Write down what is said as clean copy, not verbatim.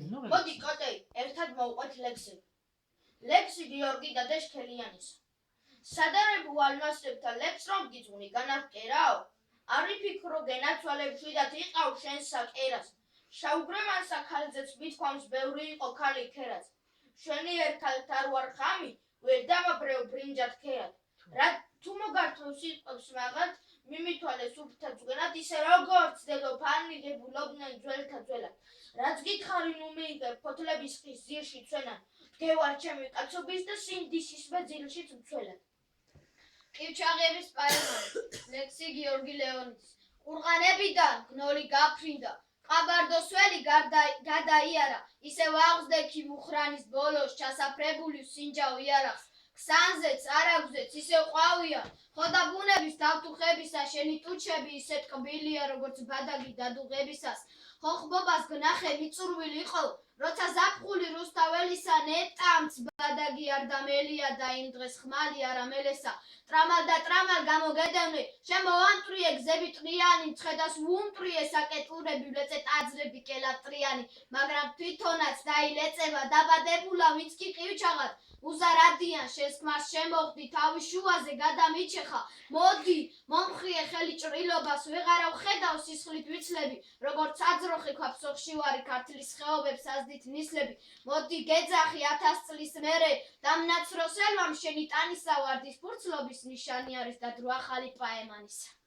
მოდი კოტეი, ერთად მოვყვეთ ლექსი. ლექსი გიორგი დადაშქელიანის. სადარებო ალმასებთან ლექს რომ გიძღვნი განახკერაო, არი ფიქრო გენაცვალებში და თიყავ შენ საკერას. შაუგრემანსა ქალზეც მithქვამს ბევრი იყო ქალი ქერაც. შენი ერთად არ ვარ ხამი, ვერ დავაბრევ ბრინჯად ქერად. რა თუ მოგართმევ სიტყვებს მაგათ, მიმითვალე სუფთა ძვენად, ისე როგორც დედოფალნი ღებულობდნენ ძველთა ძველად. რაც გითხარი ნუ მიიღებ ფოთლების ხის ძირში ცვენან, დგევარ ჩემი კაცობის და სინდისისმე ძილშიც მცველად. ყივჩაღების პაემანი, ლექსი გიორგი ლეონის. ყურღანებიდან გნოლი გაფრინდა, ყაბარდოსველი გადაიარა, ისევ აღზდექი მუხრანის ბოლოს ჩასაფრებული სინჯაო იარაღს. ქსანზეც, არაგვზეც ისევ ყვავიან, ხოდა ბუნების დავთუხებისა შენი ტუჩები ისეთ კბილია, როგორც ბადაგი დადუღებისას. ხოხბობას გნახე მიწურვილი იყო, როცა ზაფხული რუსთაველისა ნეტამც ბადაგი არ დამელია და იმ დღეს ხმალი არა მელესა. ტრამალ და ტრამალ გამოგედევნე, შემოვანტრიე გზები ტრიანი, მცხედას ვუმტრიე საკეტურები, ვლეწე ტაძრები კელავტრიანი, მაგრამ თვითონაც დაილეწება დაბადებულა ვინც კი ყივჩაღად. უზარადიან შენს ქმარს შემოხდი, თავის შუაზე გადამიჩეხა. მოდი, მომხრიე ხელი ჭრილობას, ვეღარა ვხედავ სისხლით ვიცლები, როგორც აძროხი ქვაფს ოხშივარი ქართლის ხეობებს ასდით ნისლები. მოდი გეძახი 1000 წლის მერე, დამნაცროს ელვამ შენი ტანისა ვარდის ფურცლობის ნიშანი არის და დრო ახალი პაემანისა.